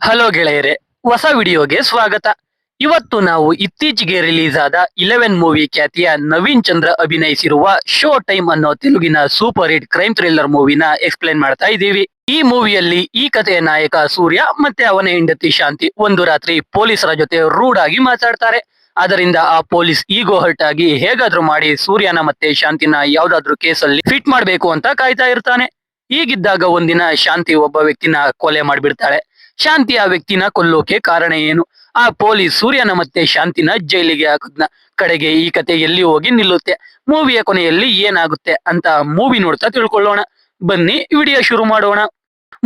Hello ಗೆಳೆಯರೆ, ಹೊಸ ವಿಡಿಯೋಗೆ ಸ್ವಾಗತ. ಇವತ್ತು ನಾವು ಇತ್ತೀಚೆಗೆ ರಿಲೀಸ್ ಆದ 11 ಮೂವಿ ಖ್ಯಾತಿಯ ನವೀನ್ ಚಂದ್ರ ಅಭಿನಯಿಸಿರುವ ಶೋ ಟೈಮ್ ಅನ್ನೋ ತೆಲುಗಿನ ಸೂಪರ್ ಹಿಟ್ ಕ್ರೈಮ್ ಥ್ರಿಲ್ಲರ್ ಮೂವಿನ ಎಕ್ಸ್ಪ್ಲೇನ್ ಮಾಡ್ತಾ ಇದ್ದೀವಿ. ಈ ಮೂವಿಯಲ್ಲಿ ಈ ಕಥೆಯ ನಾಯಕ ಸೂರ್ಯ ಮತ್ತೆ ಅವನ ಹೆಂಡತಿ ಶಾಂತಿ ಒಂದು ರಾತ್ರಿ ಪೊಲೀಸರ ಜೊತೆ ರೂಡ್ ಆಗಿ ಮಾತಾಡ್ತಾರೆ. ಅದರಿಂದ ಆ ಪೊಲೀಸ್ ಈಗೋ ಹರ್ಟ್ ಆಗಿ ಹೇಗಾದ್ರೂ ಮಾಡಿ ಸೂರ್ಯನ ಮತ್ತೆ ಶಾಂತಿನ ಯಾವ್ದಾದ್ರು ಕೇಸಲ್ಲಿ ಫಿಟ್ ಮಾಡ್ಬೇಕು ಅಂತ ಕಾಯ್ತಾ ಇರ್ತಾನೆ. ಹೀಗಿದ್ದಾಗ ಒಂದಿನ ಶಾಂತಿ ಒಬ್ಬ ವ್ಯಕ್ತಿನ ಕೊಲೆ ಮಾಡ್ಬಿಡ್ತಾಳೆ. ಶಾಂತಿ ಆ ವ್ಯಕ್ತಿನ ಕೊಲ್ಲೋಕೆ ಕಾರಣ ಏನು? ಆ ಪೊಲೀಸ್ ಸೂರ್ಯನ ಮತ್ತೆ ಶಾಂತಿನ ಜೈಲಿಗೆ ಹಾಕುದ್ನ. ಕಡೆಗೆ ಈ ಕತೆ ಎಲ್ಲಿ ಹೋಗಿ ನಿಲ್ಲುತ್ತೆ, ಮೂವಿಯ ಕೊನೆಯಲ್ಲಿ ಏನಾಗುತ್ತೆ ಅಂತ ಮೂವಿ ನೋಡ್ತಾ ತಿಳ್ಕೊಳ್ಳೋಣ. ಬನ್ನಿ ವಿಡಿಯೋ ಶುರು ಮಾಡೋಣ.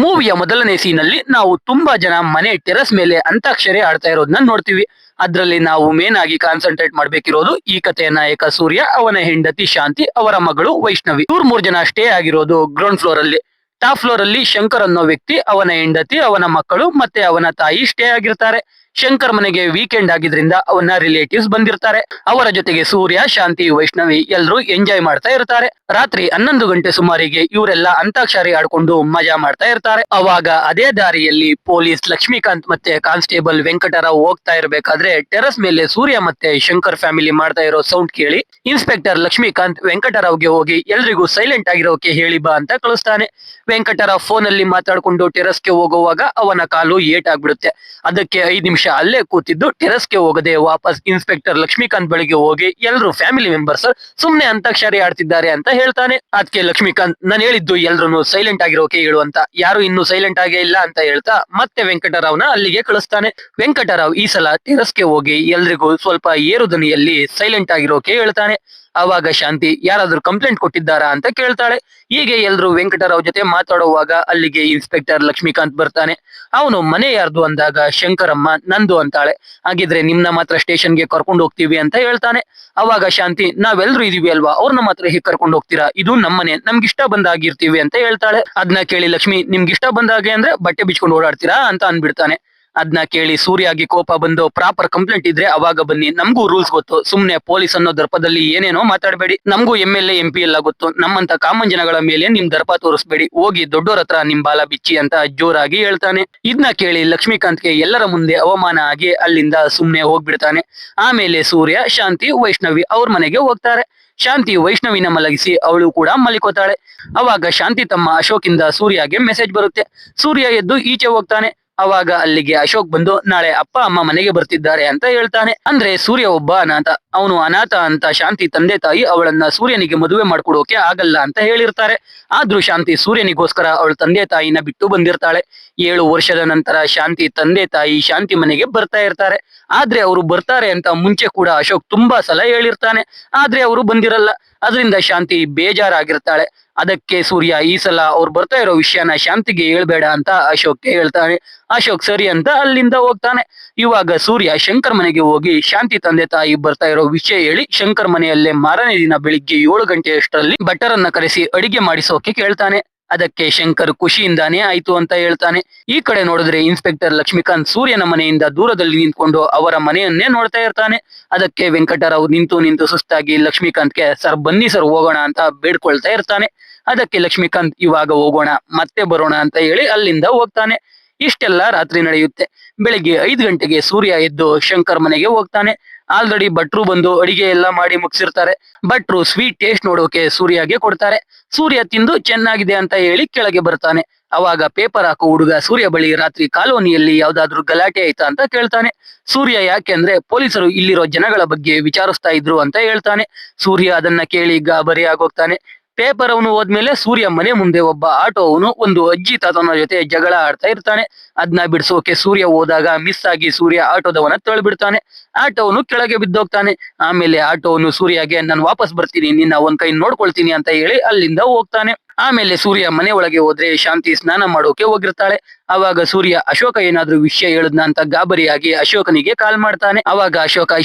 ಮೂವಿಯ ಮೊದಲನೇ ಸೀನಲ್ಲಿ ನಾವು ತುಂಬಾ ಜನ ಮನೆ ಟೆರಸ್ ಮೇಲೆ ಅಂತಾಕ್ಷರಿ ಆಡ್ತಾ ಇರೋದನ್ನ ನೋಡ್ತೀವಿ. ಅದ್ರಲ್ಲಿ ನಾವು ಮೇನ್ ಆಗಿ ಕಾನ್ಸಂಟ್ರೇಟ್ ಮಾಡ್ಬೇಕಿರೋದು ಈ ಕಥೆಯ ನಾಯಕ ಸೂರ್ಯ, ಅವನ ಹೆಂಡತಿ ಶಾಂತಿ, ಅವರ ಮಗಳು ವೈಷ್ಣವಿ. ಮೂರ್ ಜನ ಸ್ಟೇ ಆಗಿರೋದು ಗ್ರೌಂಡ್ ಫ್ಲೋರ್ ಅಲ್ಲಿ. ಟಾಪ್ ಫ್ಲೋರ್ ಅಲ್ಲಿ ಶಂಕರ್ ಅನ್ನೋ ವ್ಯಕ್ತಿ, ಅವನ ಹೆಂಡತಿ, ಅವನ ಮಕ್ಕಳು ಮತ್ತೆ ಅವನ ತಾಯಿ ಸ್ಟೇ ಆಗಿರ್ತಾರೆ. ಶಂಕರ್ ಮನೆಗೆ ವೀಕೆಂಡ್ ಆಗಿದ್ರಿಂದ ಅವನ ರಿಲೇಟಿವ್ಸ್ ಬಂದಿರ್ತಾರೆ. ಅವರ ಜೊತೆಗೆ ಸೂರ್ಯ, ಶಾಂತಿ, ವೈಷ್ಣವಿ ಎಲ್ಲರೂ ಎಂಜಾಯ್ ಮಾಡ್ತಾ ಇರ್ತಾರೆ. ರಾತ್ರಿ 11 ಗಂಟೆ ಸುಮಾರಿಗೆ ಇವರೆಲ್ಲ ಅಂತಾಕ್ಷರಿ ಆಡ್ಕೊಂಡು ಮಜಾ ಮಾಡ್ತಾ ಇರ್ತಾರೆ. ಅವಾಗ ಅದೇ ದಾರಿಯಲ್ಲಿ ಪೊಲೀಸ್ ಲಕ್ಷ್ಮೀಕಾಂತ್ ಮತ್ತೆ ಕಾನ್ಸ್ಟೇಬಲ್ ವೆಂಕಟರಾವ್ ಹೋಗ್ತಾ ಇರ್ಬೇಕಾದ್ರೆ ಟೆರಸ್ ಮೇಲೆ ಸೂರ್ಯ ಮತ್ತೆ ಶಂಕರ್ ಫ್ಯಾಮಿಲಿ ಮಾಡ್ತಾ ಇರೋ ಸೌಂಡ್ ಕೇಳಿ ಇನ್ಸ್ಪೆಕ್ಟರ್ ಲಕ್ಷ್ಮೀಕಾಂತ್ ವೆಂಕಟರಾವ್ಗೆ ಹೋಗಿ ಎಲ್ರಿಗೂ ಸೈಲೆಂಟ್ ಆಗಿರೋಕೆ ಹೇಳಿ ಬಾ ಅಂತ ಕಳಿಸ್ತಾನೆ. ವೆಂಕಟರಾವ್ ಫೋನ್ ಅಲ್ಲಿ ಮಾತಾಡ್ಕೊಂಡು ಟೆರಸ್ಗೆ ಹೋಗುವಾಗ ಅವನ ಕಾಲು ಏಟಾಗ್ಬಿಡುತ್ತೆ. ಅದಕ್ಕೆ 5 ನಿಮಿಷ ಅಲ್ಲೇ ಕೂತಿದ್ದು ಟೆರಸ್ಗೆ ಹೋಗದೆ ವಾಪಸ್ ಇನ್ಸ್ಪೆಕ್ಟರ್ ಲಕ್ಷ್ಮೀಕಾಂತ್ ಬಳಿಗೆ ಹೋಗಿ ಎಲ್ರು ಫ್ಯಾಮಿಲಿ ಮೆಂಬರ್ಸ್ ಸುಮ್ನೆ ಅಂತಾಕ್ಷರಿ ಆಡ್ತಿದ್ದಾರೆ ಅಂತ ಹೇಳ್ತಾನೆ. ಅದಕ್ಕೆ ಲಕ್ಷ್ಮೀಕಾಂತ್, ನಾನು ಹೇಳಿದ್ದು ಎಲ್ರು ಸೈಲೆಂಟ್ ಆಗಿರೋಕೆ ಹೇಳು ಅಂತ, ಯಾರು ಇನ್ನು ಸೈಲೆಂಟ್ ಆಗೇ ಇಲ್ಲ ಅಂತ ಹೇಳ್ತಾ ಮತ್ತೆ ವೆಂಕಟರಾವ್ನ ಅಲ್ಲಿಗೆ ಕಳಿಸ್ತಾನೆ. ವೆಂಕಟರಾವ್ ಈ ಸಲ ಟೆರಸ್ಗೆ ಹೋಗಿ ಎಲ್ರಿಗೂ ಸ್ವಲ್ಪ ಏರು ಧ್ವನಿಯಲ್ಲಿ ಸೈಲೆಂಟ್ ಆಗಿರೋಕೆ ಹೇಳ್ತಾನೆ. ಆವಾಗ ಶಾಂತಿ ಯಾರಾದ್ರೂ ಕಂಪ್ಲೇಂಟ್ ಕೊಟ್ಟಿದ್ದಾರಾ ಅಂತ ಕೇಳ್ತಾಳೆ. ಹೀಗೆ ಎಲ್ರು ವೆಂಕಟರಾವ್ ಜೊತೆ ಮಾತಾಡುವಾಗ ಅಲ್ಲಿಗೆ ಇನ್ಸ್ಪೆಕ್ಟರ್ ಲಕ್ಷ್ಮೀಕಾಂತ್ ಬರ್ತಾನೆ. ಅವನು ಮನೆ ಯಾರ್ದು ಅಂದಾಗ ಶಂಕರಮ್ಮ ನಂದು ಅಂತಾಳೆ. ಹಾಗಿದ್ರೆ ನಿಮ್ನ ಮಾತ್ರ ಸ್ಟೇಷನ್ಗೆ ಕರ್ಕೊಂಡು ಹೋಗ್ತೀವಿ ಅಂತ ಹೇಳ್ತಾನೆ. ಅವಾಗ ಶಾಂತಿ, ನಾವೆಲ್ರು ಇದೀವಿ ಅಲ್ವಾ, ಅವ್ರನ್ನ ಮಾತ್ರ ಹೇಗೆ ಕರ್ಕೊಂಡು ಹೋಗ್ತೀರಾ, ಇದು ನಮ್ಮನೆ, ನಮ್ಗಿಷ್ಟ ಬಂದಾಗಿರ್ತೀವಿ ಅಂತ ಹೇಳ್ತಾಳೆ. ಅದನ್ನ ಕೇಳಿ ಲಕ್ಷ್ಮಿ, ನಿಮ್ಗಿಷ್ಟ ಬಂದಾಗೆ ಅಂದ್ರೆ ಬಟ್ಟೆ ಬಿಚ್ಕೊಂಡು ಓಡಾಡ್ತೀರಾ ಅಂತ ಅನ್ಬಿಡ್ತಾನೆ. ಅದನ್ನ ಕೇಳಿ ಸೂರ್ಯಾಗಿ ಕೋಪ ಬಂದು, ಪ್ರಾಪರ್ ಕಂಪ್ಲೇಂಟ್ ಇದ್ರೆ ಅವಾಗ ಬನ್ನಿ, ನಮಗೂ ರೂಲ್ಸ್ ಗೊತ್ತು, ಸುಮ್ನೆ ಪೊಲೀಸ್ ಅನ್ನೋ ದರ್ಪದಲ್ಲಿ ಏನೇನೋ ಮಾತಾಡಬೇಡಿ, ನಮಗೂ MLA MP ಎಲ್ಲ ಗೊತ್ತು, ನಮ್ಮಂತ ಕಾಮನ್ ಜನಗಳ ಮೇಲೆ ನಿಮ್ ದರ್ಪ ತೋರಿಸ್ಬೇಡಿ, ಹೋಗಿ ದೊಡ್ಡೋರ ಹತ್ರ ನಿಮ್ ಬಾಲ ಬಿಚ್ಚಿ ಅಂತ ಜೋರಾಗಿ ಹೇಳ್ತಾನೆ. ಇದನ್ನ ಕೇಳಿ ಲಕ್ಷ್ಮೀಕಾಂತ್ಗೆ ಎಲ್ಲರ ಮುಂದೆ ಅವಮಾನ ಆಗಿ ಅಲ್ಲಿಂದ ಸುಮ್ನೆ ಹೋಗ್ಬಿಡ್ತಾನೆ. ಆಮೇಲೆ ಸೂರ್ಯ, ಶಾಂತಿ, ವೈಷ್ಣವಿ ಅವ್ರ ಮನೆಗೆ ಹೋಗ್ತಾರೆ. ಶಾಂತಿ ವೈಷ್ಣವಿನ ಮಲಗಿಸಿ ಅವಳು ಕೂಡ ಮಲಿಕೋತಾಳೆ. ಅವಾಗ ಶಾಂತಿ ತಮ್ಮ ಅಶೋಕ್ ಇಂದ ಸೂರ್ಯಗೆ ಮೆಸೇಜ್ ಬರುತ್ತೆ. ಸೂರ್ಯ ಎದ್ದು ಈಚೆ ಹೋಗ್ತಾನೆ. ಅವಾಗ ಅಲ್ಲಿಗೆ ಅಶೋಕ್ ಬಂದು ನಾಳೆ ಅಪ್ಪ ಅಮ್ಮ ಮನೆಗೆ ಬರ್ತಿದ್ದಾರೆ ಅಂತ ಹೇಳ್ತಾನೆ. ಅಂದ್ರೆ ಸೂರ್ಯ ಒಬ್ಬ ಅನಾಥ, ಅವನು ಅನಾಥ ಅಂತ ಶಾಂತಿ ತಂದೆ ತಾಯಿ ಅವಳನ್ನ ಸೂರ್ಯನಿಗೆ ಮದುವೆ ಮಾಡ್ಕೊಡೋಕೆ ಆಗಲ್ಲ ಅಂತ ಹೇಳಿರ್ತಾರೆ. ಆದ್ರೂ ಶಾಂತಿ ಸೂರ್ಯನಿಗೋಸ್ಕರ ಅವಳ ತಂದೆ ತಾಯಿನ ಬಿಟ್ಟು ಬಂದಿರ್ತಾಳೆ. 7 ವರ್ಷದ ನಂತರ ಶಾಂತಿ ತಂದೆ ತಾಯಿ ಶಾಂತಿ ಮನೆಗೆ ಬರ್ತಾ ಇರ್ತಾರೆ. ಆದ್ರೆ ಅವರು ಬರ್ತಾರೆ ಅಂತ ಮುಂಚೆ ಕೂಡ ಅಶೋಕ್ ತುಂಬಾ ಸಲ ಹೇಳಿರ್ತಾನೆ, ಆದ್ರೆ ಅವರು ಬಂದಿರಲ್ಲ. ಅದರಿಂದ ಶಾಂತಿ ಬೇಜಾರಾಗಿರ್ತಾಳೆ. ಅದಕ್ಕೆ ಸೂರ್ಯ ಈ ಸಲ ಅವ್ರು ಬರ್ತಾ ಇರೋ ವಿಷಯನ ಶಾಂತಿಗೆ ಹೇಳ್ಬೇಡ ಅಂತ ಅಶೋಕ್ಗೆ ಹೇಳ್ತಾನೆ. ಅಶೋಕ್ ಸರಿ ಅಂತ ಅಲ್ಲಿಂದ ಹೋಗ್ತಾನೆ. ಇವಾಗ ಸೂರ್ಯ ಶಂಕರ್ ಮನೆಗೆ ಹೋಗಿ ಶಾಂತಿ ತಂದೆ ತಾಯಿ ಬರ್ತಾ ಇರೋ ವಿಷಯ ಹೇಳಿ ಶಂಕರ್ ಮನೆಯಲ್ಲೇ ಮಾರನೇ ದಿನ ಬೆಳಿಗ್ಗೆ 7 ಗಂಟೆಯಷ್ಟರಲ್ಲಿ ಭಟ್ಟರನ್ನ ಕರೆಸಿ ಅಡಿಗೆ ಮಾಡಿಸೋಕೆ ಕೇಳ್ತಾನೆ. ಅದಕ್ಕೆ ಶಂಕರ್ ಖುಷಿಯಿಂದಾನೇ ಆಯ್ತು ಅಂತ ಹೇಳ್ತಾನೆ. ಈ ಕಡೆ ನೋಡಿದ್ರೆ ಇನ್ಸ್ಪೆಕ್ಟರ್ ಲಕ್ಷ್ಮೀಕಾಂತ್ ಸೂರ್ಯನ ಮನೆಯಿಂದ ದೂರದಲ್ಲಿ ನಿಂತ್ಕೊಂಡು ಅವರ ಮನೆಯನ್ನೇ ನೋಡ್ತಾ ಇರ್ತಾನೆ. ಅದಕ್ಕೆ ವೆಂಕಟರಾವ್ ನಿಂತು ಸುಸ್ತಾಗಿ ಲಕ್ಷ್ಮೀಕಾಂತ್ಗೆ, ಸರ್ ಬನ್ನಿ ಸರ್ ಹೋಗೋಣ ಅಂತ ಬೇಡ್ಕೊಳ್ತಾ ಇರ್ತಾನೆ. ಅದಕ್ಕೆ ಲಕ್ಷ್ಮೀಕಾಂತ್, ಇವಾಗ ಹೋಗೋಣ ಮತ್ತೆ ಬರೋಣ ಅಂತ ಹೇಳಿ ಅಲ್ಲಿಂದ ಹೋಗ್ತಾನೆ. ಇಷ್ಟೆಲ್ಲ ರಾತ್ರಿ ನಡೆಯುತ್ತೆ. ಬೆಳಿಗ್ಗೆ 5 ಗಂಟೆಗೆ ಸೂರ್ಯ ಎದ್ದು ಶಂಕರ್ ಮನೆಗೆ ಹೋಗ್ತಾನೆ. ಆಲ್ರೆಡಿ ಭಟ್ರು ಬಂದು ಅಡಿಗೆ ಎಲ್ಲ ಮಾಡಿ ಮುಗಿಸಿರ್ತಾರೆ. ಭಟ್ರು ಸ್ವೀಟ್ ಟೇಸ್ಟ್ ನೋಡೋಕೆ ಸೂರ್ಯಗೆ ಕೊಡ್ತಾರೆ. ಸೂರ್ಯ ತಿಂದು ಚೆನ್ನಾಗಿದೆ ಅಂತ ಹೇಳಿ ಕೆಳಗೆ ಬರ್ತಾನೆ. ಅವಾಗ ಪೇಪರ್ ಹಾಕೋ ಹುಡುಗ ಸೂರ್ಯ ಬಳಿ ರಾತ್ರಿ ಕಾಲೋನಿಯಲ್ಲಿ ಯಾವ್ದಾದ್ರು ಗಲಾಟೆ ಆಯ್ತಾ ಅಂತ ಕೇಳ್ತಾನೆ. ಸೂರ್ಯ ಯಾಕೆಂದ್ರೆ ಪೊಲೀಸರು ಇಲ್ಲಿರೋ ಜನಗಳ ಬಗ್ಗೆ ವಿಚಾರಿಸ್ತಾ ಇದ್ರು ಅಂತ ಹೇಳ್ತಾನೆ. ಸೂರ್ಯ ಅದನ್ನ ಕೇಳಿ ಗಾಬರಿ ಆಗೋಗ್ತಾನೆ. ಪೇಪರ್ ಅವನು ಹೋದ್ಮೇಲೆ ಸೂರ್ಯ ಮನೆ ಮುಂದೆ ಒಬ್ಬ ಆಟೋ ಅವನು ಒಂದು ಅಜ್ಜಿ ತಾತನ ಜೊತೆ ಜಗಳ ಆಡ್ತಾ ಇರ್ತಾನೆ. ಅದನ್ನ ಬಿಡಿಸೋಕೆ ಸೂರ್ಯ ಹೋದಾಗ ಮಿಸ್ ಆಗಿ ಸೂರ್ಯ ಆಟೋದವನ ತಳ್ಳಿಬಿಡ್ತಾನೆ. ಆಟೋವನು ಕೆಳಗೆ ಬಿದ್ದೋಗ್ತಾನೆ. ಆಮೇಲೆ ಆಟೋವನು ಸೂರ್ಯಗೆ, ನಾನು ವಾಪಸ್ ಬರ್ತೀನಿ, ನಿನ್ನ ಒಂದ್ ಕೈ ನೋಡ್ಕೊಳ್ತೀನಿ ಅಂತ ಹೇಳಿ ಅಲ್ಲಿಂದ ಹೋಗ್ತಾನೆ. ಆಮೇಲೆ ಸೂರ್ಯ ಮನೆ ಒಳಗೆ ಹೋದ್ರೆ ಶಾಂತಿ ಸ್ನಾನ ಮಾಡೋಕೆ ಹೋಗಿರ್ತಾಳೆ. ಅವಾಗ ಸೂರ್ಯ ಅಶೋಕ ಏನಾದ್ರೂ ವಿಷಯ ಹೇಳದ್ನ ಅಂತ ಗಾಬರಿಯಾಗಿ ಅಶೋಕನಿಗೆ ಕಾಲ್ ಮಾಡ್ತಾನೆ. ಅವಾಗ ಅಶೋಕ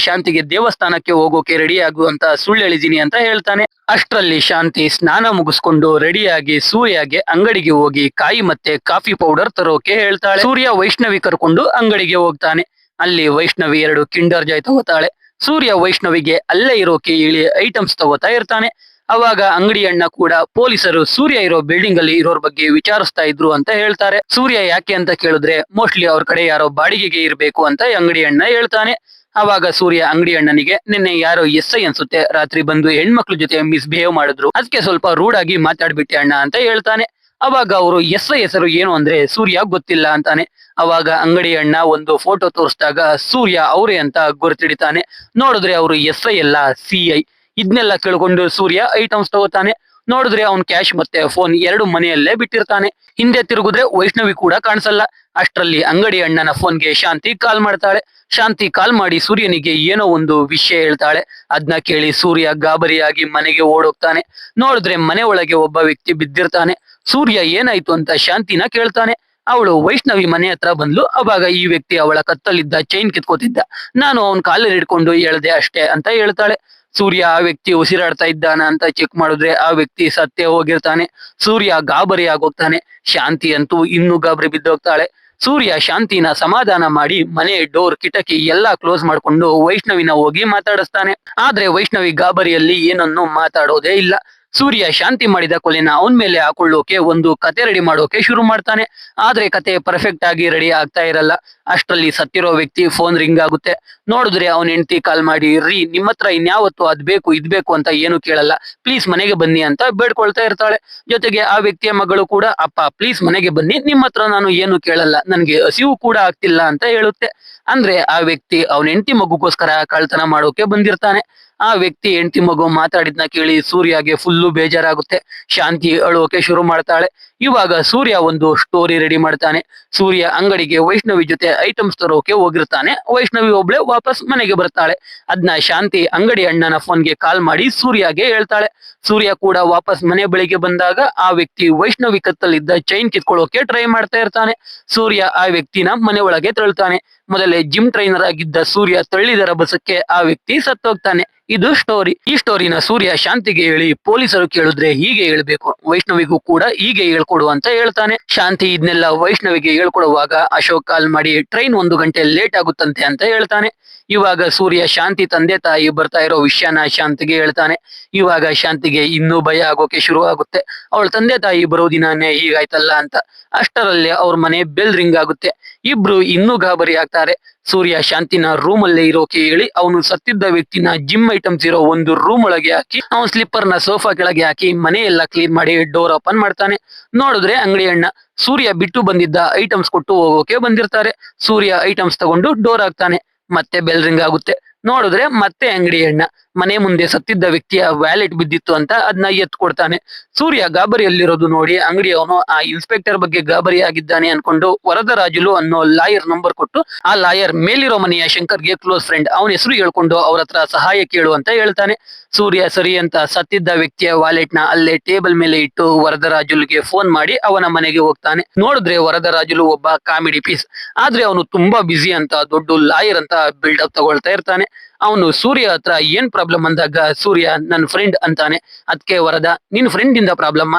ಶಾಂತಿಗೆ ದೇವಸ್ಥಾನಕ್ಕೆ ಹೋಗೋಕೆ ರೆಡಿ ಆಗು ಅಂತ ಸುಳ್ಳು ಹೇಳಿದೀನಿ ಅಂತ ಹೇಳ್ತಾನೆ. ಅಷ್ಟರಲ್ಲಿ ಶಾಂತಿ ಸ್ನಾನ ಮುಗಿಸ್ಕೊಂಡು ರೆಡಿಯಾಗಿ ಸೂರ್ಯಗೆ ಅಂಗಡಿಗೆ ಹೋಗಿ ಕಾಯಿ ಮತ್ತೆ ಕಾಫಿ ಪೌಡರ್ ತರೋಕೆ ಹೇಳ್ತಾಳೆ. ಸೂರ್ಯ ವೈಷ್ಣವಿ ಕರ್ಕೊಂಡು ಅಂಗಡಿಗೆ ಹೋಗ್ತಾನೆ. ಅಲ್ಲಿ ವೈಷ್ಣವಿ 2 ಕಿಂಡರ್ ಜಾಯ್ ತಗೋತಾಳೆ. ಸೂರ್ಯ ವೈಷ್ಣವಿಗೆ ಅಲ್ಲೇ ಇರೋಕೆ ಹೇಳಿ ಐಟಮ್ಸ್ ತಗೋತಾ ಇರ್ತಾನೆ. ಅವಾಗ ಅಂಗಡಿ ಅಣ್ಣ ಕೂಡ ಪೊಲೀಸರು ಸೂರ್ಯ ಇರೋ ಬಿಲ್ಡಿಂಗ್ ಅಲ್ಲಿ ಇರೋರ್ ಬಗ್ಗೆ ವಿಚಾರಿಸ್ತಾ ಇದ್ರು ಅಂತ ಹೇಳ್ತಾರೆ. ಸೂರ್ಯ ಯಾಕೆ ಅಂತ ಕೇಳಿದ್ರೆ ಮೋಸ್ಟ್ಲಿ ಅವ್ರ ಕಡೆ ಯಾರೋ ಬಾಡಿಗೆಗೆ ಇರ್ಬೇಕು ಅಂತ ಅಂಗಡಿ ಅಣ್ಣ ಹೇಳ್ತಾನೆ. ಅವಾಗ ಸೂರ್ಯ ಅಂಗಡಿ ಅಣ್ಣನಿಗೆ ನಿನ್ನೆ ಯಾರೋ ಎಸ್ ಐ ಅನ್ಸುತ್ತೆ ರಾತ್ರಿ ಬಂದು ಹೆಣ್ಮಕ್ಳ ಜೊತೆ ಮಿಸ್ಬಿಹೇವ್ ಮಾಡಿದ್ರು, ಅದಕ್ಕೆ ಸ್ವಲ್ಪ ರೂಡ್ ಆಗಿ ಮಾತಾಡ್ಬಿಟ್ಟೆ ಅಣ್ಣ ಅಂತ ಹೇಳ್ತಾನೆ. ಅವಾಗ ಅವರು ಎಸ್ ಐ ಹೆಸರು ಏನು ಅಂದ್ರೆ ಸೂರ್ಯ ಗೊತ್ತಿಲ್ಲ ಅಂತಾನೆ. ಅವಾಗ ಅಂಗಡಿ ಅಣ್ಣ ಒಂದು ಫೋಟೋ ತೋರಿಸಿದಾಗ ಸೂರ್ಯ ಅವರೇ ಅಂತ ಗುರುತಿಡಿತಾನೆ. ನೋಡಿದ್ರೆ ಅವರು ಎಸ್ ಐ ಎಲ್ಲ CI. ಇದನ್ನೆಲ್ಲ ಕೇಳ್ಕೊಂಡು ಸೂರ್ಯ ಐಟಮ್ಸ್ ತಗೋತಾನೆ. ನೋಡಿದ್ರೆ ಅವ್ನ್ ಕ್ಯಾಶ್ ಮತ್ತೆ ಫೋನ್ ಎರಡು ಮನೆಯಲ್ಲೇ ಬಿಟ್ಟಿರ್ತಾನೆ. ಹಿಂದೆ ತಿರುಗಿದ್ರೆ ವೈಷ್ಣವಿ ಕೂಡ ಕಾಣಿಸಲ್ಲ. ಅಷ್ಟರಲ್ಲಿ ಅಂಗಡಿ ಅಣ್ಣನ ಫೋನ್ಗೆ ಶಾಂತಿ ಕಾಲ್ ಮಾಡ್ತಾಳೆ. ಶಾಂತಿ ಕಾಲ್ ಮಾಡಿ ಸೂರ್ಯನಿಗೆ ಏನೋ ಒಂದು ವಿಷಯ ಹೇಳ್ತಾಳೆ. ಅದನ್ನ ಕೇಳಿ ಸೂರ್ಯ ಗಾಬರಿಯಾಗಿ ಮನೆಗೆ ಓಡೋಗ್ತಾನೆ. ನೋಡಿದ್ರೆ ಮನೆ ಒಳಗೆ ಒಬ್ಬ ವ್ಯಕ್ತಿ ಬಿದ್ದಿರ್ತಾನೆ. ಸೂರ್ಯ ಏನಾಯ್ತು ಅಂತ ಶಾಂತಿನ ಕೇಳ್ತಾನೆ. ಅವಳು ವೈಷ್ಣವಿ ಮನೆ ಹತ್ರ ಬಂದ್ಲು. ಅವಾಗ ಈ ವ್ಯಕ್ತಿ ಅವಳ ಕತ್ತಲ್ಲಿದ್ದ ಚೈನ್ ಕಿತ್ಕೋತಿದ್ದ. ನಾನು ಅವನ್ ಕಾಲಲ್ಲಿ ಹಿಡ್ಕೊಂಡು ಹೇಳ್ದೆ ಅಷ್ಟೇ ಅಂತ ಹೇಳ್ತಾಳೆ. ಸೂರ್ಯ ಆ ವ್ಯಕ್ತಿ ಉಸಿರಾಡ್ತಾ ಇದ್ದಾನ ಅಂತ ಚೆಕ್ ಮಾಡಿದ್ರೆ ಆ ವ್ಯಕ್ತಿ ಸತ್ತೇ ಹೋಗಿರ್ತಾನೆ. ಸೂರ್ಯ ಗಾಬರಿ ಆಗೋಗ್ತಾನೆ. ಶಾಂತಿ ಅಂತೂ ಇನ್ನೂ ಗಾಬರಿ ಬಿದ್ದೋಗ್ತಾಳೆ. ಸೂರ್ಯ ಶಾಂತಿನ ಸಮಾಧಾನ ಮಾಡಿ ಮನೆ ಡೋರ್ ಕಿಟಕಿ ಎಲ್ಲಾ ಕ್ಲೋಸ್ ಮಾಡ್ಕೊಂಡು ವೈಷ್ಣವಿನ ಹೋಗಿ ಮಾತಾಡಿಸ್ತಾನೆ. ಆದ್ರೆ ವೈಷ್ಣವಿ ಗಾಬರಿಯಲ್ಲಿ ಏನನ್ನು ಮಾತಾಡೋದೇ ಇಲ್ಲ. ಸೂರ್ಯ ಶಾಂತಿ ಮಾಡಿದ ಕೊಲೆನ ಅವನ್ ಮೇಲೆ ಹಾಕೊಳ್ಳೋಕೆ ಒಂದು ಕತೆ ರೆಡಿ ಮಾಡೋಕೆ ಶುರು ಮಾಡ್ತಾನೆ. ಆದ್ರೆ ಕತೆ ಪರ್ಫೆಕ್ಟ್ ಆಗಿ ರೆಡಿ ಆಗ್ತಾ ಇರಲ್ಲ. ಅಷ್ಟರಲ್ಲಿ ಸತ್ತಿರೋ ವ್ಯಕ್ತಿ ಫೋನ್ ರಿಂಗ್ ಆಗುತ್ತೆ. ನೋಡಿದ್ರೆ ಅವನ್ ಹೆಂಡತಿ ಕಾಲ್ ಮಾಡಿ ನಿಮ್ಮ ಹತ್ರ ಇನ್ಯಾವತ್ತು ಅದ್ ಬೇಕು ಇದ್ ಬೇಕು ಅಂತ ಏನು ಕೇಳಲ್ಲ, ಪ್ಲೀಸ್ ಮನೆಗೆ ಬನ್ನಿ ಅಂತ ಬೇಡ್ಕೊಳ್ತಾ ಇರ್ತಾಳೆ. ಜೊತೆಗೆ ಆ ವ್ಯಕ್ತಿಯ ಮಗಳು ಕೂಡ ಅಪ್ಪ ಪ್ಲೀಸ್ ಮನೆಗೆ ಬನ್ನಿ, ನಿಮ್ಮ ಹತ್ರ ನಾನು ಏನು ಕೇಳಲ್ಲ, ನನ್ಗೆ ಹಸಿವು ಕೂಡ ಆಗ್ತಿಲ್ಲ ಅಂತ ಹೇಳುತ್ತೆ. ಅಂದ್ರೆ ಆ ವ್ಯಕ್ತಿ ಅವನ ಹೆಂಡತಿ ಮಗುಗೋಸ್ಕರ ಕಳ್ತನ ಮಾಡೋಕೆ ಬಂದಿರ್ತಾನೆ. ಆ ವ್ಯಕ್ತಿ ಹೆಂಡತಿ ಮಗು ಮಾತಾಡಿದ್ನ ಕೇಳಿ ಸೂರ್ಯಗೆ ಫುಲ್ಲು ಬೇಜಾರಾಗುತ್ತೆ. ಶಾಂತಿ ಅಳೋಕೆ ಶುರು ಮಾಡ್ತಾಳೆ. ಇವಾಗ ಸೂರ್ಯ ಒಂದು ಸ್ಟೋರಿ ರೆಡಿ ಮಾಡ್ತಾನೆ. ಸೂರ್ಯ ಅಂಗಡಿಗೆ ವೈಷ್ಣವಿ ಜೊತೆ ಐಟಮ್ಸ್ ತರೋಕೆ ಹೋಗಿರ್ತಾನೆ. ವೈಷ್ಣವಿ ಒಬ್ಳೆ ವಾಪಸ್ ಮನೆಗೆ ಬರ್ತಾಳೆ. ಅದನ್ನ ಶಾಂತಿ ಅಂಗಡಿ ಅಣ್ಣನ ಫೋನ್ಗೆ ಕಾಲ್ ಮಾಡಿ ಸೂರ್ಯಗೆ ಹೇಳ್ತಾಳೆ. ಸೂರ್ಯ ಕೂಡ ವಾಪಸ್ ಮನೆ ಬಳಿಗೆ ಬಂದಾಗ ಆ ವ್ಯಕ್ತಿ ವೈಷ್ಣವಿ ಕತ್ತಲ್ಲಿದ್ದ ಚೈನ್ ಕಿತ್ಕೊಳ್ಳೋಕೆ ಟ್ರೈ ಮಾಡ್ತಾ ಇರ್ತಾನೆ. ಸೂರ್ಯ ಆ ವ್ಯಕ್ತಿನ ಮನೆ ಒಳಗೆ ತಳ್ತಾನೆ. ಮೊದಲೇ ಜಿಮ್ ಟ್ರೈನರ್ ಆಗಿದ್ದ ಸೂರ್ಯ ತಳ್ಳಿದರ ಬಸಕ್ಕೆ ಆ ವ್ಯಕ್ತಿ ಸತ್ತೋಗ್ತಾನೆ. ಇದು ಸ್ಟೋರಿ. ಈ ಸ್ಟೋರಿನ ಸೂರ್ಯ ಶಾಂತಿಗೆ ಹೇಳಿ ಪೊಲೀಸರು ಕೇಳಿದ್ರೆ ಹೀಗೆ ಹೇಳ್ಬೇಕು, ವೈಷ್ಣವಿಗೂ ಕೂಡ ಹೀಗೆ ಹೇಳ್ಕೊಡು ಅಂತ ಹೇಳ್ತಾನೆ. ಶಾಂತಿ ಇದನ್ನೆಲ್ಲ ವೈಷ್ಣವಿಗೆ ಹೇಳ್ಕೊಡುವಾಗ ಅಶೋಕ್ ಕಾಲ್ ಮಾಡಿ ಟ್ರೈನ್ 1 ಗಂಟೆ ಲೇಟ್ ಆಗುತ್ತಂತೆ ಅಂತ ಹೇಳ್ತಾನೆ. ಇವಾಗ ಸೂರ್ಯ ಶಾಂತಿ ತಂದೆ ತಾಯಿ ಬರ್ತಾ ಇರೋ ವಿಷಯನ ಶಾಂತಿಗೆ ಹೇಳ್ತಾನೆ. ಇವಾಗ ಶಾಂತಿಗೆ ಇನ್ನೂ ಭಯ ಆಗೋಕೆ ಶುರು ಆಗುತ್ತೆ. ಅವಳ ತಂದೆ ತಾಯಿ ಬರೋ ದಿನಾನೇ ಹೀಗಾಯ್ತಲ್ಲ ಅಂತ. ಅಷ್ಟರಲ್ಲಿ ಅವ್ರ ಮನೆ ಬೆಲ್ ರಿಂಗ್ ಆಗುತ್ತೆ. ಇಬ್ರು ಇನ್ನೂ ಗಾಬರಿ ಆಗ್ತಾರೆ. ಸೂರ್ಯ ಶಾಂತಿನ ರೂಮ್ ಅಲ್ಲೇ ಇರೋಕೆ ಹೇಳಿ ಅವನು ಸತ್ತಿದ್ದ ವ್ಯಕ್ತಿನ ಜಿಮ್ ಐಟಮ್ಸ್ ಇರೋ ಒಂದು ರೂಮ್ ಒಳಗೆ ಹಾಕಿ ಅವನ್ ಸ್ಲಿಪ್ಪರ್ ನ ಸೋಫಾ ಕೆಳಗೆ ಹಾಕಿ ಮನೆ ಎಲ್ಲ ಕ್ಲೀನ್ ಮಾಡಿ ಡೋರ್ ಓಪನ್ ಮಾಡ್ತಾನೆ. ನೋಡಿದ್ರೆ ಅಂಗಡಿ ಅಣ್ಣ ಸೂರ್ಯ ಬಿಟ್ಟು ಬಂದಿದ್ದ ಐಟಮ್ಸ್ ಕೊಟ್ಟು ಹೋಗೋಕೆ ಬಂದಿರ್ತಾರೆ. ಸೂರ್ಯ ಐಟಮ್ಸ್ ತಗೊಂಡು ಡೋರ್ ಹಾಕ್ತಾನೆ. ಮತ್ತೆ ಬೆಲ್ ರಿಂಗ್ ಆಗುತ್ತೆ. ನೋಡಿದ್ರೆ ಮತ್ತೆ ಅಂಗಡಿ ಅಣ್ಣ ಮನೆ ಮುಂದೆ ಸತ್ತಿದ್ದ ವ್ಯಕ್ತಿಯ ವ್ಯಾಲೆಟ್ ಬಿದ್ದಿತ್ತು ಅಂತ ಅದನ್ನ ಎತ್ ಕೊಡ್ತಾನೆ. ಸೂರ್ಯ ಗಾಬರಿಯಲ್ಲಿರೋದು ನೋಡಿ ಅಂಗಡಿಯವನು ಆ ಇನ್ಸ್ಪೆಕ್ಟರ್ ಬಗ್ಗೆ ಗಾಬರಿ ಆಗಿದ್ದಾನೆ ಅನ್ಕೊಂಡು ವರದರಾಜುಲು ಅನ್ನೋ ಲಾಯರ್ ನಂಬರ್ ಕೊಟ್ಟು ಆ ಲಾಯರ್ ಮೇಲಿರೋ ಮನೆಯ ಶಂಕರ್ಗೆ ಕ್ಲೋಸ್ ಫ್ರೆಂಡ್, ಅವನ ಹೆಸರು ಹೇಳ್ಕೊಂಡು ಅವ್ರ ಹತ್ರ ಸಹಾಯ ಕೇಳು ಅಂತ ಹೇಳ್ತಾನೆ. ಸೂರ್ಯ ಸರಿ ಅಂತ ಸತ್ತಿದ್ದ ವ್ಯಕ್ತಿಯ ವಾಲೆಟ್ ನ ಅಲ್ಲೇ ಟೇಬಲ್ ಮೇಲೆ ಇಟ್ಟು ವರದರಾಜುಲ್ಗೆ ಫೋನ್ ಮಾಡಿ ಅವನ ಮನೆಗೆ ಹೋಗ್ತಾನೆ. ನೋಡಿದ್ರೆ ವರದರಾಜುಲು ಒಬ್ಬ ಕಾಮಿಡಿ ಪೀಸ್. ಆದ್ರೆ ಅವನು ತುಂಬಾ ಬಿಸಿ ಅಂತ ದೊಡ್ಡ ಲಾಯರ್ ಅಂತ ಬಿಲ್ಡಪ್ ತಗೊಳ್ತಾ ಇರ್ತಾನೆ. ಅವನು ಸೂರ್ಯ ಹತ್ರ ಏನ್ ಪ್ರಾಬ್ಲಮ್ ಅಂದಾಗ ಸೂರ್ಯ ನನ್ನ ಫ್ರೆಂಡ್ ಅಂತಾನೆ. ಅದಕ್ಕೆ ವರದ ನಿನ್ ಫ್ರೆಂಡ್ ಇಂದ ಪ್ರಾಬ್ಲಮ್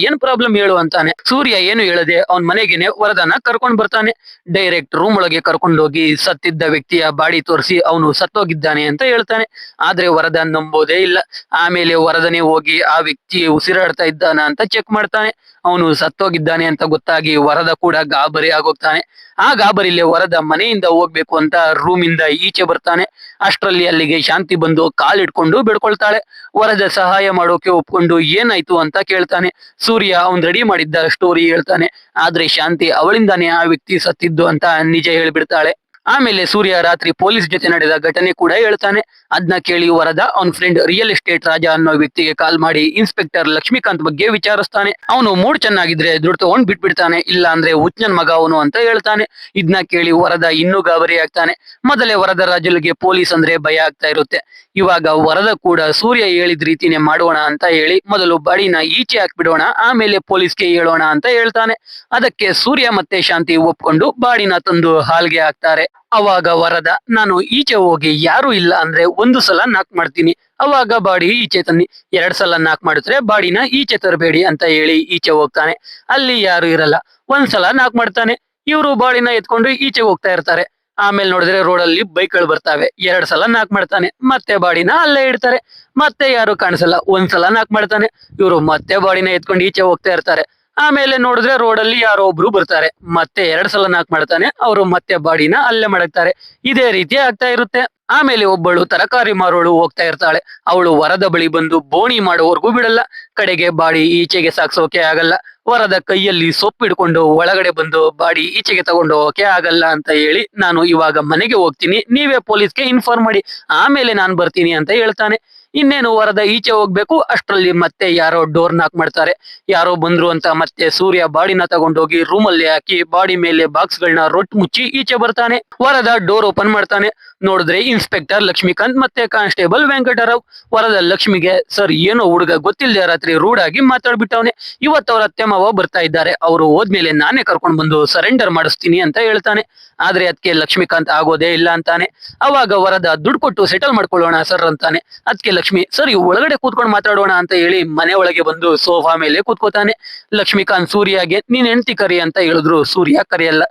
ಏನ್ ಪ್ರಾಬ್ಲಮ್ ಹೇಳು ಅಂತಾನೆ. ಸೂರ್ಯ ಏನು ಹೇಳದೆ ಅವನ್ ಮನೆಗೆನೆ ವರದನ ಕರ್ಕೊಂಡ್ ಬರ್ತಾನೆ. ಡೈರೆಕ್ಟ್ ರೂಮ್ ಒಳಗೆ ಕರ್ಕೊಂಡೋಗಿ ಸತ್ತಿದ್ದ ವ್ಯಕ್ತಿಯ ಬಾಡಿ ತೋರಿಸಿ ಅವನು ಸತ್ತೋಗಿದ್ದಾನೆ ಅಂತ ಹೇಳ್ತಾನೆ. ಆದ್ರೆ ವರದ ನಂಬೋದೇ ಇಲ್ಲ. ಆಮೇಲೆ ವರದನೆ ಹೋಗಿ ಆ ವ್ಯಕ್ತಿ ಉಸಿರಾಡ್ತಾ ಇದ್ದಾನ ಅಂತ ಚೆಕ್ ಮಾಡ್ತಾನೆ. ಅವನು ಸತ್ತೋಗಿದ್ದಾನೆ ಅಂತ ಗೊತ್ತಾಗಿ ವರದ ಕೂಡ ಗಾಬರಿ ಆಗೋಗ್ತಾನೆ. ಆ ಗಾಬರಿಲೆ ವರದ ಮನೆಯಿಂದ ಹೋಗ್ಬೇಕು ಅಂತ ರೂಮ್ ಇಂದ ಈಚೆ ಬರ್ತಾನೆ. ಅಷ್ಟರಲ್ಲಿ ಅಲ್ಲಿಗೆ ಶಾಂತಿ ಬಂದು ಕಾಲಿಡ್ಕೊಂಡು ಬಿಡ್ಕೊಳ್ತಾಳೆ. ವರದ ಸಹಾಯ ಮಾಡೋಕೆ ಒಪ್ಕೊಂಡು ಏನಾಯ್ತು ಅಂತ ಕೇಳ್ತಾನೆ. ಸೂರ್ಯ ಅವನ್ ರೆಡಿ ಮಾಡಿದ್ದ ಸ್ಟೋರಿ ಹೇಳ್ತಾನೆ. ಆದ್ರೆ ಶಾಂತಿ ಅವಳಿಂದಾನೇ ಆ ವ್ಯಕ್ತಿ ಸತ್ತಿದ್ದು ಅಂತ ನಿಜ ಹೇಳ್ಬಿಡ್ತಾಳೆ. ಆಮೇಲೆ ಸೂರ್ಯ ರಾತ್ರಿ ಪೊಲೀಸ್ ಜೊತೆ ನಡೆದ ಘಟನೆ ಕೂಡ ಹೇಳ್ತಾನೆ. ಅದನ್ನ ಕೇಳಿ ವರದ ಅವನ್ ಫ್ರೆಂಡ್ ರಿಯಲ್ ಎಸ್ಟೇಟ್ ರಾಜ ಅನ್ನೋ ವ್ಯಕ್ತಿಗೆ ಕಾಲ್ ಮಾಡಿ ಇನ್ಸ್ಪೆಕ್ಟರ್ ಲಕ್ಷ್ಮೀಕಾಂತ್ ಬಗ್ಗೆ ವಿಚಾರಿಸ್ತಾನೆ. ಅವನು ಮೂಡ್ ಚೆನ್ನಾಗಿದ್ರೆ ದುಡ್ಡು ತಗೊಂಡ್ ಬಿಟ್ಬಿಡ್ತಾನೆ, ಇಲ್ಲ ಅಂದ್ರೆ ಹುಚ್ಚನ್ ಮಗ ಅವನು ಅಂತ ಹೇಳ್ತಾನೆ. ಇದನ್ನ ಕೇಳಿ ವರದ ಇನ್ನೂ ಗಾಬರಿ ಆಗ್ತಾನೆ. ಮೊದಲೇ ವರದರಾಜುಲ್ಗೆ ಪೊಲೀಸ್ ಅಂದ್ರೆ ಭಯ ಆಗ್ತಾ ಇರುತ್ತೆ. ಇವಾಗ ವರದ ಕೂಡ ಸೂರ್ಯ ಹೇಳಿದ ರೀತಿನೇ ಮಾಡೋಣ ಅಂತ ಹೇಳಿ ಮೊದಲು ಬಾಡಿನ ಈಚೆ ಹಾಕ್ಬಿಡೋಣ, ಆಮೇಲೆ ಪೊಲೀಸ್ಗೆ ಹೇಳೋಣ ಅಂತ ಹೇಳ್ತಾನೆ. ಅದಕ್ಕೆ ಸೂರ್ಯ ಮತ್ತೆ ಶಾಂತಿ ಒಪ್ಕೊಂಡು ಬಾಡಿನ ತಂದು ಹಾಲ್ಗೆ ಹಾಕ್ತಾರೆ. ಅವಾಗ ವರದ ನಾನು ಈಚೆ ಹೋಗಿ ಯಾರು ಇಲ್ಲ ಅಂದ್ರೆ 1 ಸಲ ನಾಕ್ ಮಾಡ್ತೀನಿ, ಅವಾಗ ಬಾಡಿ ಈಚೆ ತನ್ನಿ, 2 ಸಲ ನಾಕ್ ಮಾಡಿದ್ರೆ ಬಾಡಿನ ಈಚೆ ತರಬೇಡಿ ಅಂತ ಹೇಳಿ ಈಚೆ ಹೋಗ್ತಾನೆ. ಅಲ್ಲಿ ಯಾರು ಇರಲ್ಲ. 1 ಸಲ ನಾಕ್ ಮಾಡ್ತಾನೆ. ಇವರು ಬಾಡಿನ ಎತ್ಕೊಂಡು ಈಚೆ ಹೋಗ್ತಾ ಇರ್ತಾರೆ. ಆಮೇಲೆ ನೋಡಿದ್ರೆ ರೋಡ್ ಅಲ್ಲಿ ಬೈಕ್ ಗಳು ಬರ್ತಾವೆ, 2 ಸಲ ನಾಕ್ ಮಾಡ್ತಾನೆ, ಮತ್ತೆ ಬಾಡಿನ ಅಲ್ಲೇ ಇಡ್ತಾರೆ. ಮತ್ತೆ ಯಾರು ಕಾಣಿಸಲ್ಲ, 1 ಸಲ ನಾಕ್ ಮಾಡ್ತಾನೆ, ಇವರು ಮತ್ತೆ ಬಾಡಿನ ಎತ್ಕೊಂಡು ಈಚೆ ಹೋಗ್ತಾ ಇರ್ತಾರೆ. ಆಮೇಲೆ ನೋಡಿದ್ರೆ ರೋಡ್ ಅಲ್ಲಿ ಯಾರೋ ಒಬ್ರು ಬರ್ತಾರೆ, ಮತ್ತೆ 2 ಸಲ ನಾಕ್ ಮಾಡ್ತಾನೆ, ಅವರು ಮತ್ತೆ ಬಾಡಿನ ಅಲ್ಲೇ ಮಡಗ್ತಾರೆ. ಇದೇ ರೀತಿ ಆಗ್ತಾ ಇರುತ್ತೆ. ಆಮೇಲೆ ಒಬ್ಬಳು ತರಕಾರಿ ಮಾರೋಳು ಹೋಗ್ತಾ ಇರ್ತಾಳೆ, ಅವಳು ವರದ ಬಳಿ ಬಂದು ಬೋಣಿ ಮಾಡೋವರೆಗೂ ಬಿಡಲ್ಲ. ಕಡೆಗೆ ಬಾಡಿ ಈಚೆಗೆ ಸಾಕ್ಸೋಕೆ ಆಗಲ್ಲ, ವರದ ಕೈಯಲ್ಲಿ ಸೊಪ್ಪು ಹಿಡ್ಕೊಂಡು ಒಳಗಡೆ ಬಂದು ಬಾಡಿ ಈಚೆಗೆ ತಗೊಂಡು ಹೋಗಕ್ಕೆ ಆಗಲ್ಲ ಅಂತ ಹೇಳಿ, ನಾನು ಇವಾಗ ಮನೆಗೆ ಹೋಗ್ತೀನಿ, ನೀವೇ ಪೊಲೀಸ್ಗೆ ಇನ್ಫಾರ್ಮ್ ಮಾಡಿ, ಆಮೇಲೆ ನಾನು ಬರ್ತೀನಿ ಅಂತ ಹೇಳ್ತಾನೆ. ಇನ್ನೇನು ವರದ ಈಚೆ ಹೋಗ್ಬೇಕು, ಅಷ್ಟರಲ್ಲಿ ಮತ್ತೆ ಯಾರೋ ಡೋರ್ ನಾಕ್ ಮಾಡ್ತಾರೆ. ಯಾರೋ ಬಂದ್ರು ಅಂತ ಮತ್ತೆ ಸೂರ್ಯ ಬಾಡಿನ ತಗೊಂಡೋಗಿ ರೂಮಲ್ಲಿ ಹಾಕಿ ಬಾಡಿ ಮೇಲೆ ಬಾಕ್ಸ್ ಗಳನ್ನ ರೊಟ್ಟು ಮುಚ್ಚಿ ಈಚೆ ಬರ್ತಾನೆ. ವರದ ಡೋರ್ ಓಪನ್ ಮಾಡ್ತಾನೆ. ನೋಡಿದ್ರೆ ಇನ್ಸ್ಪೆಕ್ಟರ್ ಲಕ್ಷ್ಮೀಕಾಂತ್ ಮತ್ತೆ ಕಾನ್ಸ್ಟೇಬಲ್ ವೆಂಕಟರಾವ್. ವರದ ಲಕ್ಷ್ಮಿಗೆ, ಸರ್ ಏನೋ ಹುಡುಗ ಗೊತ್ತಿಲ್ಲದೆ ರಾತ್ರಿ ರೂಡ್ ಆಗಿ ಮಾತಾಡ್ಬಿಟ್ಟವನೆ, ಇವತ್ತು ಅವ್ರ ಅತ್ತೆ ಮಾವ ಬರ್ತಾ ಇದ್ದಾರೆ, ಅವರು ಹೋದ್ಮೇಲೆ ನಾನೇ ಕರ್ಕೊಂಡ್ ಬಂದು ಸರೆಂಡರ್ ಮಾಡಿಸ್ತೀನಿ ಅಂತ ಹೇಳ್ತಾನೆ. ಆದ್ರೆ ಅದಕ್ಕೆ ಲಕ್ಷ್ಮೀಕಾಂತ್ ಆಗೋದೇ ಇಲ್ಲ ಅಂತಾನೆ. ಅವಾಗ ವರದ ದುಡ್ಡು ಕೊಟ್ಟು ಸೆಟಲ್ ಮಾಡ್ಕೊಳ್ಳೋಣ ಸರ್ ಅಂತಾನೆ. ಅದಕ್ಕೆ ಲಕ್ಷ್ಮಿ, ಸರಿ ಒಳಗಡೆ ಕೂತ್ಕೊಂಡು ಮಾತಾಡೋಣ ಅಂತ ಹೇಳಿ ಮನೆ ಒಳಗೆ ಬಂದು ಸೋಫಾ ಮೇಲೆ ಕೂತ್ಕೋತಾನೆ. ಲಕ್ಷ್ಮೀಕಾಂತ್ ಸೂರ್ಯಗೆ, ನೀನ್ ಹೆಂಡತಿ ಕರಿ ಅಂತ ಹೇಳಿದ್ರು ಸೂರ್ಯ ಕರೆಯಲ್ಲ.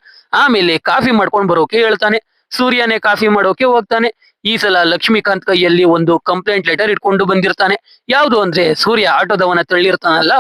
ಆಮೇಲೆ ಕಾಫಿ ಮಾಡ್ಕೊಂಡ್ ಬರೋಕೆ ಹೇಳ್ತಾನೆ. ಸೂರ್ಯನೇ ಕಾಫಿ ಮಾಡೋಕೆ ಹೋಗ್ತಾನೆ. ಈ ಸಲ ಲಕ್ಷ್ಮೀಕಾಂತ್ ಕೈಯಲ್ಲಿ ಒಂದು ಕಂಪ್ಲೇಂಟ್ ಲೆಟರ್ ಇಟ್ಕೊಂಡು ಬಂದಿರ್ತಾನೆ. ಯಾವುದು ಅಂದ್ರೆ ಸೂರ್ಯ ಆಟೋದವನ ತಳ್ಳಿರ್ತಾನಲ್ಲ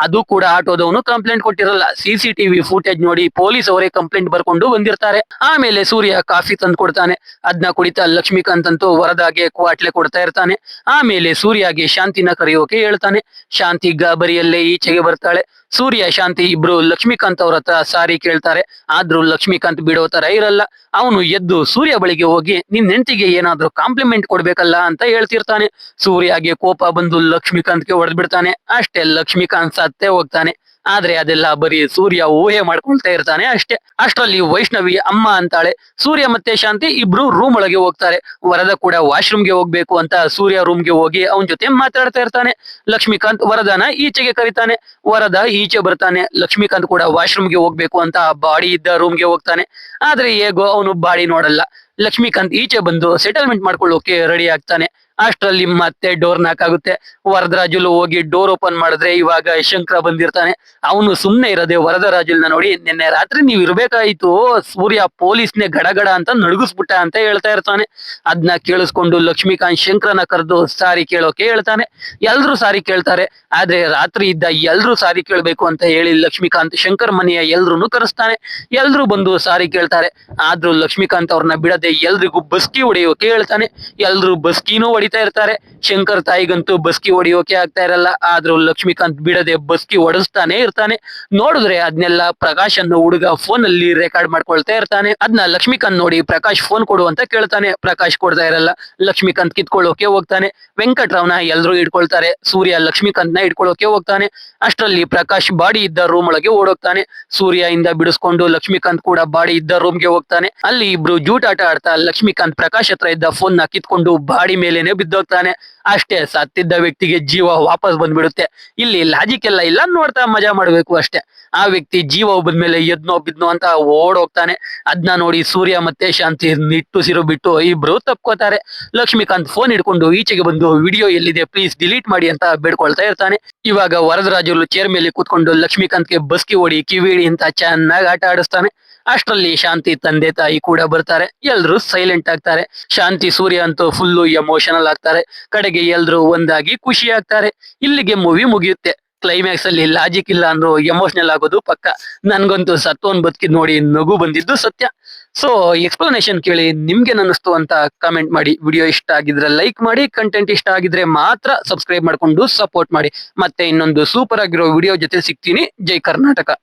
ಅದು ಕೂಡ ಆಟೋದವನು ಕಂಪ್ಲೇಂಟ್ ಕೊಟ್ಟಿರಲ್ಲ. CCTV ಫುಟೇಜ್ ನೋಡಿ ಪೊಲೀಸ್ ಅವರೇ ಕಂಪ್ಲೇಂಟ್ ಬರ್ಕೊಂಡು ಬಂದಿರ್ತಾರೆ. ಆಮೇಲೆ ಸೂರ್ಯ ಕಾಫಿ ತಂದು ಕೊಡ್ತಾನೆ. ಅದನ್ನ ಕುಡಿತಾ ಲಕ್ಷ್ಮೀಕಾಂತ್ ಅಂತೂ ವರದಾಗೆ ಕ್ವಾಟ್ಲೆ ಕೊಡ್ತಾ ಇರ್ತಾನೆ. ಆಮೇಲೆ ಸೂರ್ಯಗೆ ಶಾಂತಿನ ಕರೆಯೋಕೆ ಹೇಳ್ತಾನೆ. ಶಾಂತಿ ಗಾಬರಿಯಲ್ಲೇ ಈಚೆಗೆ ಬರ್ತಾಳೆ. ಸೂರ್ಯ ಶಾಂತಿ ಇಬ್ರು ಲಕ್ಷ್ಮೀಕಾಂತ್ ಅವ್ರ ಹತ್ರ ಸಾರಿ ಕೇಳ್ತಾರೆ. ಆದ್ರೂ ಲಕ್ಷ್ಮೀಕಾಂತ್ ಬಿಡೋ ತರ ಇರಲ್ಲ. ಅವನು ಎದ್ದು ಸೂರ್ಯ ಬಳಿಗೆ ಹೋಗಿ, ನಿನ್ ಹೆಂಡತಿಗೆ ಏನಾದ್ರೂ ಕಾಂಪ್ಲಿಮೆಂಟ್ ಕೊಡ್ಬೇಕಲ್ಲ ಅಂತ ಹೇಳ್ತಿರ್ತಾನೆ. ಸೂರ್ಯಗೆ ಕೋಪ ಬಂದು ಲಕ್ಷ್ಮೀಕಾಂತ್ಗೆ ಹೊಡೆದ್ಬಿಡ್ತಾನೆ. ಅಷ್ಟೇ, ಲಕ್ಷ್ಮೀಕಾಂತ್ ಸತ್ತೇ ಹೋಗ್ತಾನೆ. ಆದ್ರೆ ಅದೆಲ್ಲ ಬರೀ ಸೂರ್ಯ ಊಹೆ ಮಾಡ್ಕೊಳ್ತಾ ಇರ್ತಾನೆ ಅಷ್ಟೇ. ಅಷ್ಟರಲ್ಲಿ ವೈಷ್ಣವಿ ಅಮ್ಮ ಅಂತಾಳೆ. ಸೂರ್ಯ ಮತ್ತೆ ಶಾಂತಿ ಇಬ್ರು ರೂಮ್ ಒಳಗೆ ಹೋಗ್ತಾರೆ. ವರದ ಕೂಡ ವಾಶ್ರೂಮ್ಗೆ ಹೋಗ್ಬೇಕು ಅಂತ ಸೂರ್ಯ ರೂಮ್ಗೆ ಹೋಗಿ ಅವನ ಜೊತೆ ಮಾತಾಡ್ತಾ ಇರ್ತಾನೆ. ಲಕ್ಷ್ಮೀಕಾಂತ್ ವರದನ ಈಚೆಗೆ ಕರೀತಾನೆ. ವರದ ಈಚೆ ಬರ್ತಾನೆ. ಲಕ್ಷ್ಮೀಕಾಂತ್ ಕೂಡ ವಾಶ್ರೂಮ್ಗೆ ಹೋಗ್ಬೇಕು ಅಂತ ಬಾಡಿ ಇದ್ದ ರೂಮ್ಗೆ ಹೋಗ್ತಾನೆ. ಆದ್ರೆ ಹೇಗೋ ಅವನು ಬಾಡಿ ನೋಡಲ್ಲ. ಲಕ್ಷ್ಮೀಕಾಂತ್ ಈಚೆ ಬಂದು ಸೆಟಲ್ಮೆಂಟ್ ಮಾಡ್ಕೊಳ್ಳೋಕೆ ರೆಡಿ ಆಗ್ತಾನೆ. ಅಷ್ಟರಲ್ಲಿ ಮತ್ತೆ ಡೋರ್ ನಾಕ್ ಆಗುತ್ತೆ. ವರದರಾಜುಲು ಹೋಗಿ ಡೋರ್ ಓಪನ್ ಮಾಡಿದ್ರೆ ಇವಾಗ ಶಂಕರ ಬಂದಿರ್ತಾನೆ. ಅವನು ಸುಮ್ನೆ ಇರದೆ ವರದರಾಜುಲ್ನ ನೋಡಿ, ನಿನ್ನೆ ರಾತ್ರಿ ನೀವ್ ಇರ್ಬೇಕಾಯ್ತು, ಸೂರ್ಯ ಪೊಲೀಸ್ನೇ ಗಡಗಡ ಅಂತ ನಡುಗಿಸ್ಬಿಟ್ಟ ಅಂತ ಹೇಳ್ತಾ ಇರ್ತಾನೆ. ಅದನ್ನ ಕೇಳಿಸ್ಕೊಂಡು ಲಕ್ಷ್ಮೀಕಾಂತ್ ಶಂಕರನ ಕರೆದು ಸಾರಿ ಕೇಳೋಕೆ ಹೇಳ್ತಾನೆ. ಎಲ್ರು ಸಾರಿ ಕೇಳ್ತಾರೆ. ಆದ್ರೆ ರಾತ್ರಿ ಇದ್ದ ಎಲ್ರು ಸಾರಿ ಕೇಳ್ಬೇಕು ಅಂತ ಹೇಳಿ ಲಕ್ಷ್ಮೀಕಾಂತ್ ಶಂಕರ್ ಮನೆಯ ಎಲ್ರು ಕರೆಸ್ತಾನೆ. ಎಲ್ರು ಬಂದು ಸಾರಿ ಕೇಳ್ತಾರೆ. ಆದ್ರೂ ಲಕ್ಷ್ಮೀಕಾಂತ್ ಅವ್ರನ್ನ ಬಿಡದೆ ಎಲ್ರಿಗೂ ಬಸ್ಕಿ ಹೊಡೆಯೋಕೆ ಹೇಳ್ತಾನೆ. ಎಲ್ರು ಬಸ್ಕಿನೂ ಹೊಡಿತಾ ಇರ್ತಾರೆ. ಶಂಕರ್ ತಾಯಿಗಂತೂ ಬಸ್ಕಿ ಹೊಡಿಯೋಕೆ ಆಗ್ತಾ ಇರಲ್ಲ. ಆದ್ರೂ ಲಕ್ಷ್ಮೀಕಾಂತ್ ಬಿಡದೆ ಬಸ್ಕಿ ಹೊಡಿಸ್ತಾನೆ ಇರ್ತಾನೆ. ನೋಡಿದ್ರೆ ಅದನ್ನೆಲ್ಲ ಪ್ರಕಾಶ್ ಅನ್ನೋ ಹುಡುಗ ಫೋನ್ ಅಲ್ಲಿ ರೆಕಾರ್ಡ್ ಮಾಡ್ಕೊಳ್ತಾ ಇರ್ತಾನೆ. ಅದನ್ನ ಲಕ್ಷ್ಮೀಕಾಂತ್ ನೋಡಿ ಪ್ರಕಾಶ್ ಫೋನ್ ಕೊಡು ಅಂತ ಕೇಳ್ತಾನೆ. ಪ್ರಕಾಶ್ ಕೊಡ್ತಾ ಇರಲ್ಲ. ಲಕ್ಷ್ಮೀಕಾಂತ್ ಕಿತ್ಕೊಳ್ಳೋಕೆ ಹೋಗ್ತಾನೆ. ವೆಂಕಟ್ರಾವ್ನ ಎಲ್ರು ಇಟ್ಕೊಳ್ತಾರೆ. ಸೂರ್ಯ ಲಕ್ಷ್ಮೀಕಾಂತ್ ನ ಇಟ್ಕೊಳ್ಳೋಕೆ ಹೋಗ್ತಾನೆ. ಅಷ್ಟರಲ್ಲಿ ಪ್ರಕಾಶ್ ಬಾಡಿ ಇದ್ದ ರೂಮ್ ಒಳಗೆ ಓಡೋಗ್ತಾನೆ. ಸೂರ್ಯ ಇಂದ ಬಿಡಿಸ್ಕೊಂಡು ಲಕ್ಷ್ಮೀಕಾಂತ್ ಕೂಡ ಬಾಡಿ ಇದ್ದ ರೂಮ್ಗೆ ಹೋಗ್ತಾನೆ. ಅಲ್ಲಿ ಇಬ್ರು ಜೂಟಾಟ ಆಡ್ತಾ ಲಕ್ಷ್ಮೀಕಾಂತ್ ಪ್ರಕಾಶ್ ಹತ್ರ ಇದ್ದ ಫೋನ್ ನ ಕಿತ್ಕೊಂಡು ಬಾಡಿ ಮೇಲೇನೆ ಬಿದ್ದೋಗ್ತಾನೆ. ಅಷ್ಟೇ, ಸತ್ತಿದ್ದ ವ್ಯಕ್ತಿಗೆ ಜೀವ ವಾಪಸ್ ಬಂದ್ಬಿಡುತ್ತೆ. ಇಲ್ಲಿ ಲಾಜಿಕ್ ಎಲ್ಲ ಇಲ್ಲ, ನೋಡ್ತಾ ಮಜಾ ಮಾಡ್ಬೇಕು ಅಷ್ಟೇ. ಆ ವ್ಯಕ್ತಿ ಜೀವ ಬಂದ್ಮೇಲೆ ಎದ್ನೋ ಬಿದ್ನೋ ಅಂತ ಓಡೋಗ್ತಾನೆ. ಅದನ್ನ ನೋಡಿ ಸೂರ್ಯ ಮತ್ತೆ ಶಾಂತಿ ನಿಟ್ಟುಸಿರು ಬಿಟ್ಟು ಇಬ್ರು ತಪ್ಕೋತಾರೆ. ಲಕ್ಷ್ಮೀಕಾಂತ್ ಫೋನ್ ಹಿಡ್ಕೊಂಡು ಈಚೆಗೆ ಬಂದು, ವಿಡಿಯೋ ಎಲ್ಲಿದೆ ಪ್ಲೀಸ್ ಡಿಲೀಟ್ ಮಾಡಿ ಅಂತ ಬೇಡ್ಕೊಳ್ತಾ ಇರ್ತಾನೆ. ಇವಾಗ ವರದರಾಜುಲು ಚೇರ್ ಮೇಲೆ ಕೂತ್ಕೊಂಡು ಲಕ್ಷ್ಮೀಕಾಂತ್ಗೆ ಬಸ್ಕಿ ಹೊಡಿ ಕಿವಿಡಿ ಅಂತ ಚೆನ್ನಾಗಿ ಆಟ ಆಡಿಸ್ತಾನೆ. ಅಷ್ಟರಲ್ಲಿ ಶಾಂತಿ ತಂದೆ ತಾಯಿ ಕೂಡ ಬರ್ತಾರೆ. ಎಲ್ರು ಸೈಲೆಂಟ್ ಆಗ್ತಾರೆ. ಶಾಂತಿ ಸೂರ್ಯ ಅಂತೂ ಫುಲ್ಲು ಎಮೋಷನಲ್ ಆಗ್ತಾರೆ. ಕಡೆಗೆ ಎಲ್ರು ಒಂದಾಗಿ ಖುಷಿ ಆಗ್ತಾರೆ. ಇಲ್ಲಿಗೆ ಮೂವಿ ಮುಗಿಯುತ್ತೆ. ಕ್ಲೈಮ್ಯಾಕ್ಸ್ ಅಲ್ಲಿ ಲಾಜಿಕ್ ಇಲ್ಲ ಅಂದ್ರೂ ಎಮೋಷನಲ್ ಆಗೋದು ಪಕ್ಕ. ನನ್ಗಂತೂ ಸತ್ತೋನ್ ಬದುಕಿದ್ ನೋಡಿ ನಗು ಬಂದಿದ್ದು ಸತ್ಯ. ಸೊ ಎಕ್ಸ್ಪ್ಲನೇಷನ್ ಕೇಳಿ ನಿಮ್ಗೆ ಅನ್ನಿಸ್ತು ಅಂತ ಕಾಮೆಂಟ್ ಮಾಡಿ. ವಿಡಿಯೋ ಇಷ್ಟ ಆಗಿದ್ರೆ ಲೈಕ್ ಮಾಡಿ, ಕಂಟೆಂಟ್ ಇಷ್ಟ ಆಗಿದ್ರೆ ಮಾತ್ರ ಸಬ್ಸ್ಕ್ರೈಬ್ ಮಾಡ್ಕೊಂಡು ಸಪೋರ್ಟ್ ಮಾಡಿ. ಮತ್ತೆ ಇನ್ನೊಂದು ಸೂಪರ್ ಆಗಿರೋ ವಿಡಿಯೋ ಜೊತೆ ಸಿಗ್ತೀನಿ. ಜೈ ಕರ್ನಾಟಕ.